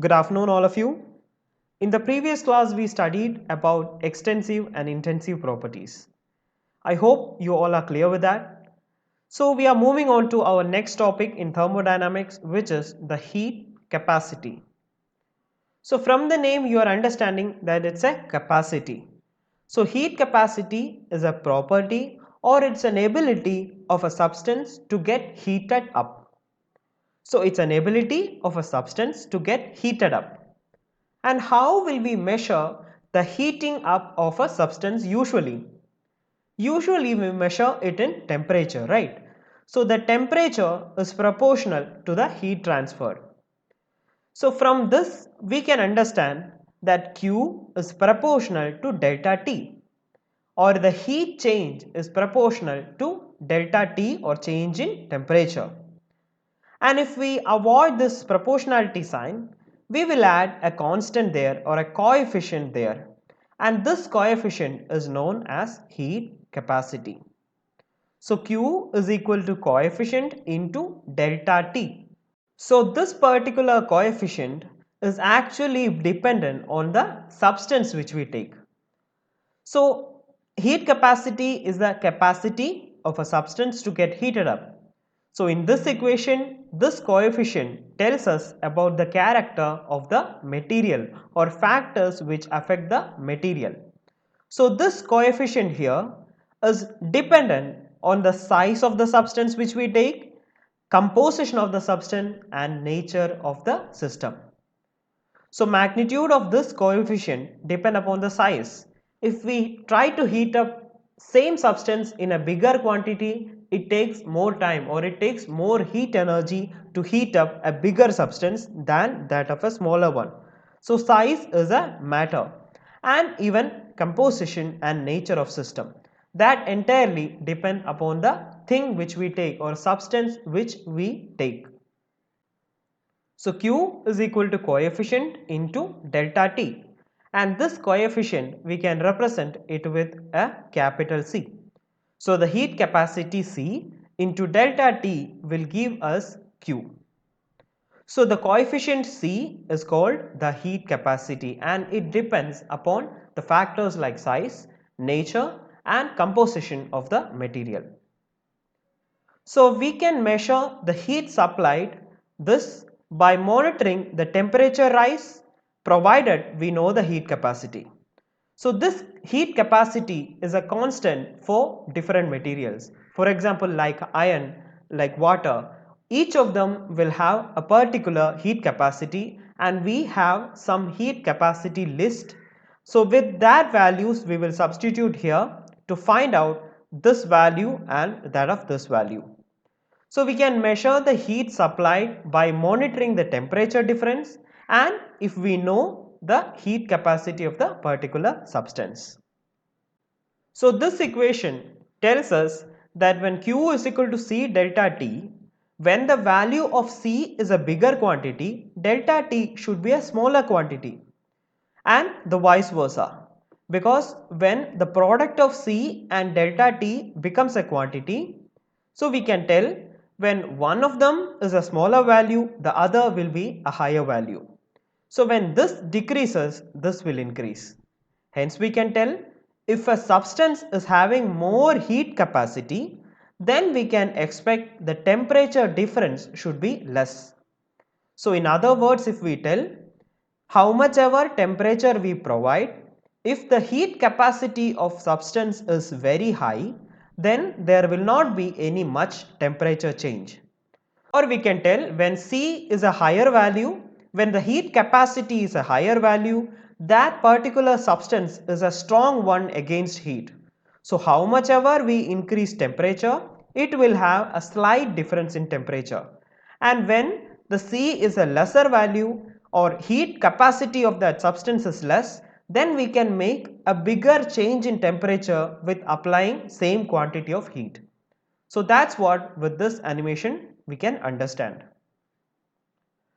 Good afternoon, all of you. In the previous class, we studied about extensive and intensive properties. I hope you all are clear with that. So, we are moving on to our next topic in thermodynamics, which is the heat capacity. So, from the name, you are understanding that it's a capacity. So, heat capacity is a property or it's an ability of a substance to get heated up. So, it's an ability of a substance to get heated up. And how will we measure the heating up of a substance usually? Usually we measure it in temperature, right? So the temperature is proportional to the heat transferred. So from this we can understand that Q is proportional to delta T, or the heat change is proportional to delta T or change in temperature. And if we avoid this proportionality sign, we will add a constant there or a coefficient there, and this coefficient is known as heat capacity. So Q is equal to coefficient into delta T. So this particular coefficient is actually dependent on the substance which we take. So heat capacity is the capacity of a substance to get heated up. So in this equation, this coefficient tells us about the character of the material or factors which affect the material. So this coefficient here is dependent on the size of the substance which we take, composition of the substance and nature of the system. So magnitude of this coefficient depend upon the size. If we try to heat up same substance in a bigger quantity, it takes more time or it takes more heat energy to heat up a bigger substance than that of a smaller one. So size is a matter, and even composition and nature of system, that entirely depend upon the thing which we take or substance which we take. So Q is equal to coefficient into delta T, and this coefficient we can represent it with a capital C. So the heat capacity C into delta T will give us Q. So the coefficient C is called the heat capacity, and it depends upon the factors like size, nature and composition of the material. So we can measure the heat supplied this by monitoring the temperature rise, provided we know the heat capacity. So this heat capacity is a constant for different materials. For example, like iron, like water, each of them will have a particular heat capacity, and we have some heat capacity list. So with that values we will substitute here to find out this value and that of this value. So we can measure the heat supplied by monitoring the temperature difference, and if we know the heat capacity of the particular substance. So this equation tells us that when Q is equal to C delta T, when the value of C is a bigger quantity, delta T should be a smaller quantity, and the vice versa. Because when the product of C and delta T becomes a quantity, so we can tell when one of them is a smaller value, the other will be a higher value. So when this decreases, this will increase. Hence we can tell if a substance is having more heat capacity, then we can expect the temperature difference should be less. So in other words, if we tell how much ever temperature we provide, if the heat capacity of substance is very high, then there will not be any much temperature change. Or we can tell when C is a higher value, when the heat capacity is a higher value, that particular substance is a strong one against heat. So how much ever we increase temperature, it will have a slight difference in temperature. And when the C is a lesser value or heat capacity of that substance is less, then we can make a bigger change in temperature with applying same quantity of heat. So that's what with this animation we can understand.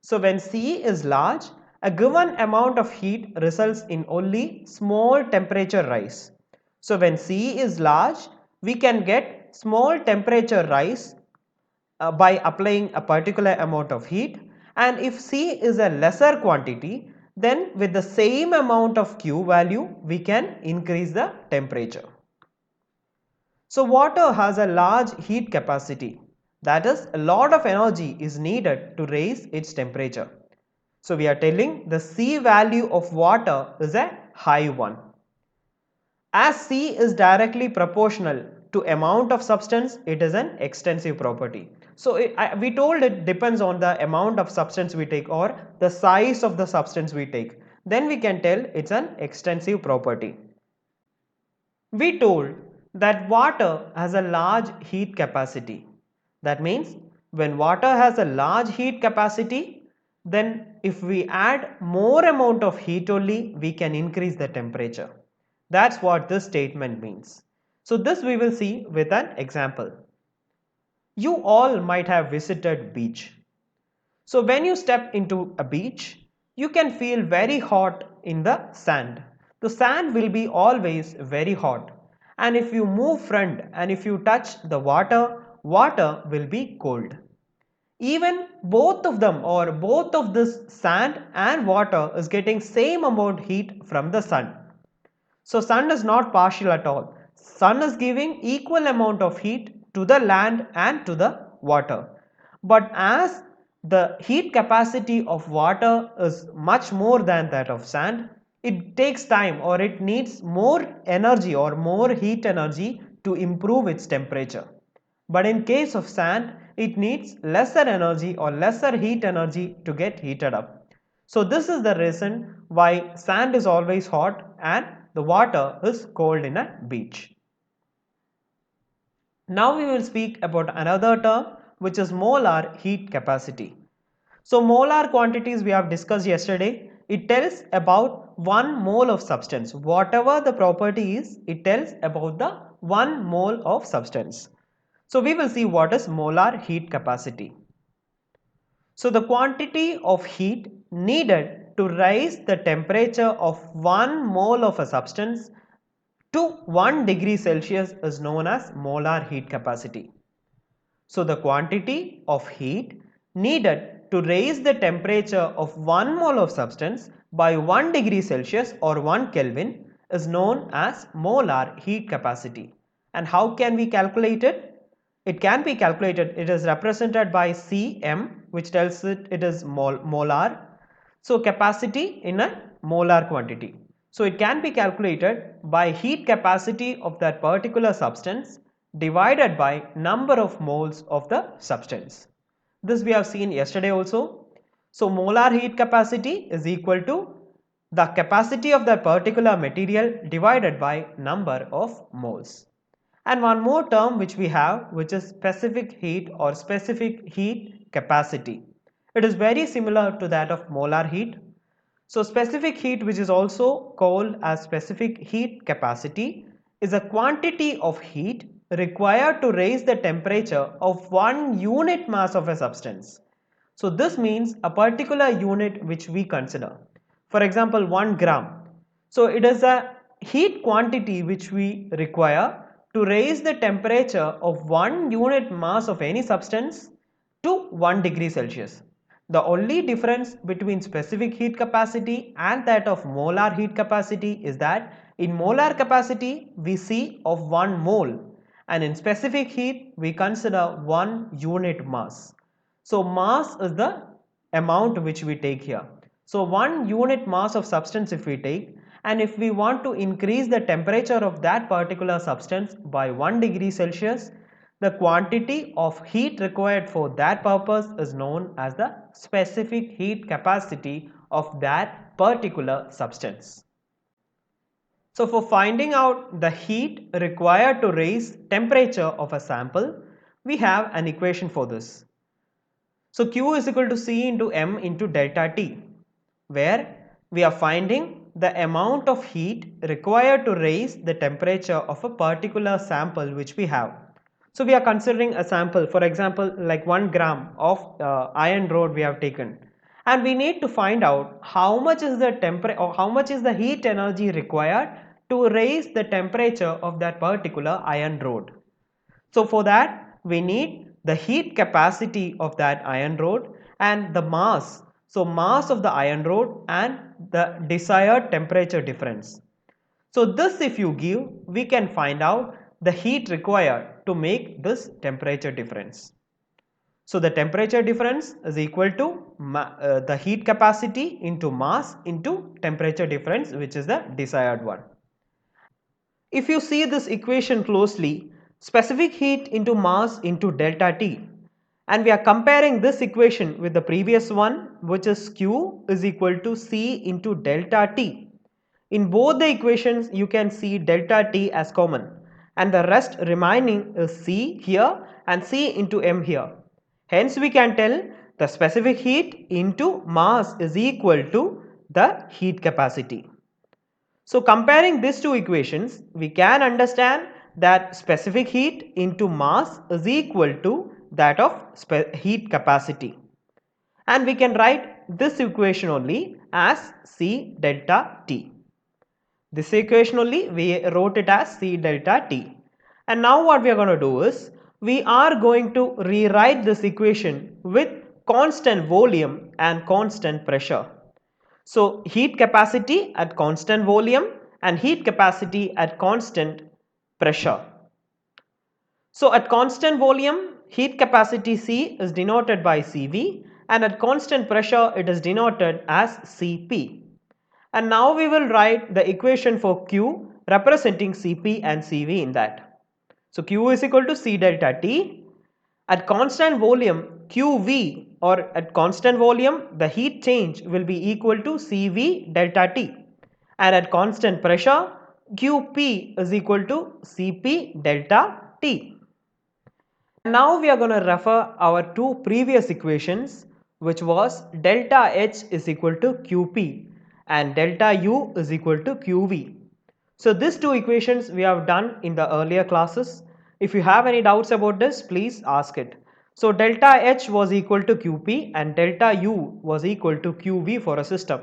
So when C is large, a given amount of heat results in only small temperature rise. So when C is large, we can get small temperature rise by applying a particular amount of heat, and if C is a lesser quantity, then with the same amount of Q value we can increase the temperature. So water has a large heat capacity, that is a lot of energy is needed to raise its temperature. So we are telling the C value of water is a high one. As C is directly proportional to amount of substance, it is an extensive property. So we told it depends on the amount of substance we take or the size of the substance we take. Then we can tell it's an extensive property. We told that water has a large heat capacity. That means when water has a large heat capacity, then if we add more amount of heat only, we can increase the temperature. That's what this statement means. So this we will see with an example. You all might have visited beach. So when you step into a beach, you can feel very hot in the sand. The sand will be always very hot, and if you move front and if you touch the water, water will be cold. Even both of them or both of this sand and water is getting same amount heat from the sun. So sun is not partial at all. Sun is giving equal amount of heat to the land and to the water. But as the heat capacity of water is much more than that of sand, it takes time or it needs more energy or more heat energy to improve its temperature. But in case of sand, it needs lesser energy or lesser heat energy to get heated up. So this is the reason why sand is always hot and the water is cold in a beach. Now we will speak about another term, which is molar heat capacity. So molar quantities we have discussed yesterday. It tells about 1 mole of substance. Whatever the property is, it tells about the 1 mole of substance. So we will see what is molar heat capacity. So the quantity of heat needed to raise the temperature of 1 mole of a substance to 1 degree Celsius is known as molar heat capacity. So the quantity of heat needed to raise the temperature of 1 mole of substance by 1 degree Celsius or 1 Kelvin is known as molar heat capacity. And how can we calculate it? It can be calculated. It is represented by Cm, which tells it is molar. So capacity in a molar quantity. So it can be calculated by heat capacity of that particular substance divided by number of moles of the substance. This we have seen yesterday also. So molar heat capacity is equal to the capacity of that particular material divided by number of moles. And one more term which we have, which is specific heat or specific heat capacity. It is very similar to that of molar heat. So specific heat, which is also called as specific heat capacity, is a quantity of heat required to raise the temperature of 1 unit mass of a substance. So this means a particular unit which we consider. For example, 1 gram. So it is a heat quantity which we require to raise the temperature of 1 unit mass of any substance to 1 degree Celsius. The only difference between specific heat capacity and that of molar heat capacity is that in molar capacity we see of 1 mole, and in specific heat we consider 1 unit mass. So mass is the amount which we take here. So 1 unit mass of substance if we take, and if we want to increase the temperature of that particular substance by 1 degree Celsius, the quantity of heat required for that purpose is known as the specific heat capacity of that particular substance. So for finding out the heat required to raise temperature of a sample, we have an equation for this. So Q is equal to C into M into delta T, where we are finding the amount of heat required to raise the temperature of a particular sample which we have. So we are considering a sample, for example, like 1 gram of iron rod we have taken, and we need to find out how much is the temperature or how much is the heat energy required to raise the temperature of that particular iron rod. So for that we need the heat capacity of that iron rod, and the mass. So mass of the iron rod and the desired temperature difference. So this if you give, we can find out the heat required to make this temperature difference. So the temperature difference is equal to the heat capacity into mass into temperature difference, which is the desired one. If you see this equation closely, specific heat into mass into delta T, and we are comparing this equation with the previous one, which is Q is equal to C into delta T. In both the equations you can see delta T as common, and the rest remaining is C here and C into M here. Hence we can tell the specific heat into mass is equal to the heat capacity. So comparing these two equations, we can understand that specific heat into mass is equal to that of heat capacity. And we can write this equation only as C delta T. This equation only we wrote it as C delta T. And now what we are going to do is, we are going to rewrite this equation with constant volume and constant pressure. So heat capacity at constant volume and heat capacity at constant pressure. So at constant volume, heat capacity C is denoted by CV, and at constant pressure it is denoted as Cp. And now we will write the equation for Q representing Cp and Cv in that. So Q is equal to C delta T. At constant volume, Qv, or at constant volume the heat change will be equal to Cv delta T, and at constant pressure Qp is equal to Cp delta T. Now we are going to refer our two previous equations, which was delta H is equal to Qp and delta U is equal to Qv. So these two equations we have done in the earlier classes. If you have any doubts about this, please ask it. So delta H was equal to Qp and delta U was equal to Qv for a system.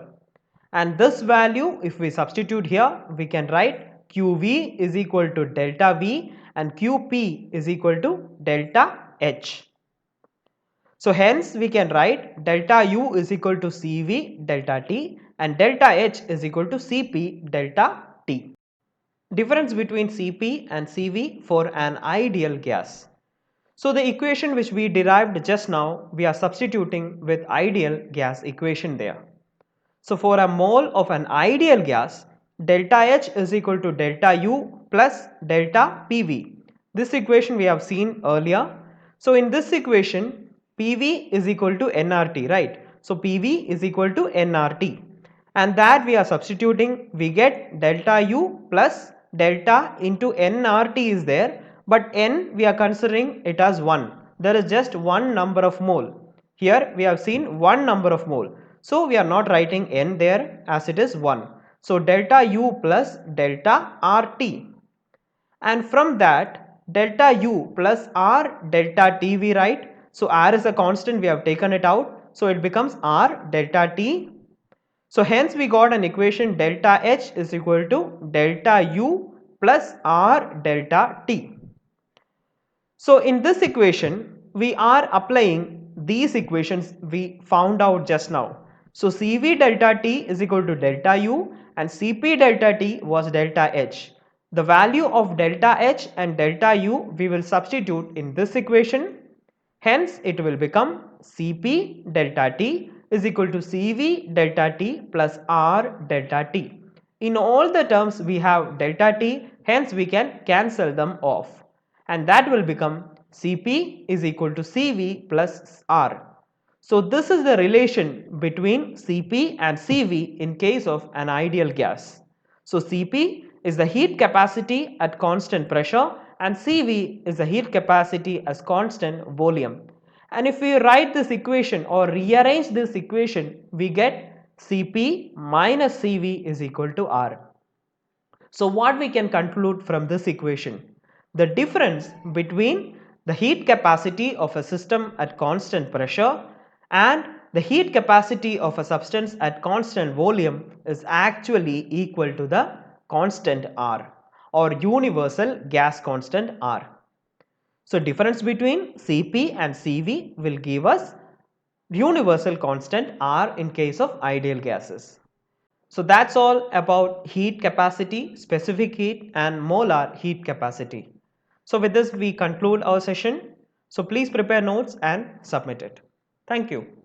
And this value, if we substitute here, we can write Qv is equal to delta V and Qp is equal to delta H. So hence we can write delta U is equal to Cv delta T and delta H is equal to Cp delta T. Difference between Cp and Cv for an ideal gas. So the equation which we derived just now, we are substituting with ideal gas equation there. So for a mole of an ideal gas, delta H is equal to delta U plus delta PV. This equation we have seen earlier. So in this equation, PV is equal to nRT, right? So PV is equal to nRT, and that we are substituting, we get delta U plus delta into nRT is there, but n we are considering it as 1. There is just one number of mole. Here we have seen one number of mole. So we are not writing n there as it is 1. So delta U plus delta RT. And from that delta U plus R delta T we write. So R is a constant, we have taken it out. So it becomes R delta T. So hence we got an equation delta H is equal to delta U plus R delta T. So in this equation we are applying these equations we found out just now. So Cv delta T is equal to delta U and Cp delta T was delta H. The value of delta H and delta U we will substitute in this equation. Hence it will become Cp delta T is equal to Cv delta T plus R delta T. In all the terms we have delta T, hence we can cancel them off, and that will become Cp is equal to Cv plus R. So this is the relation between Cp and Cv in case of an ideal gas. So Cp is the heat capacity at constant pressure and Cv is the heat capacity as constant volume. And if we write this equation or rearrange this equation, we get Cp minus Cv is equal to R. So what we can conclude from this equation? The difference between the heat capacity of a system at constant pressure and the heat capacity of a substance at constant volume is actually equal to the constant R, or universal gas constant R. So difference between Cp and Cv will give us universal constant R in case of ideal gases. So that's all about heat capacity, specific heat and molar heat capacity. So with this we conclude our session. So please prepare notes and submit it. Thank you.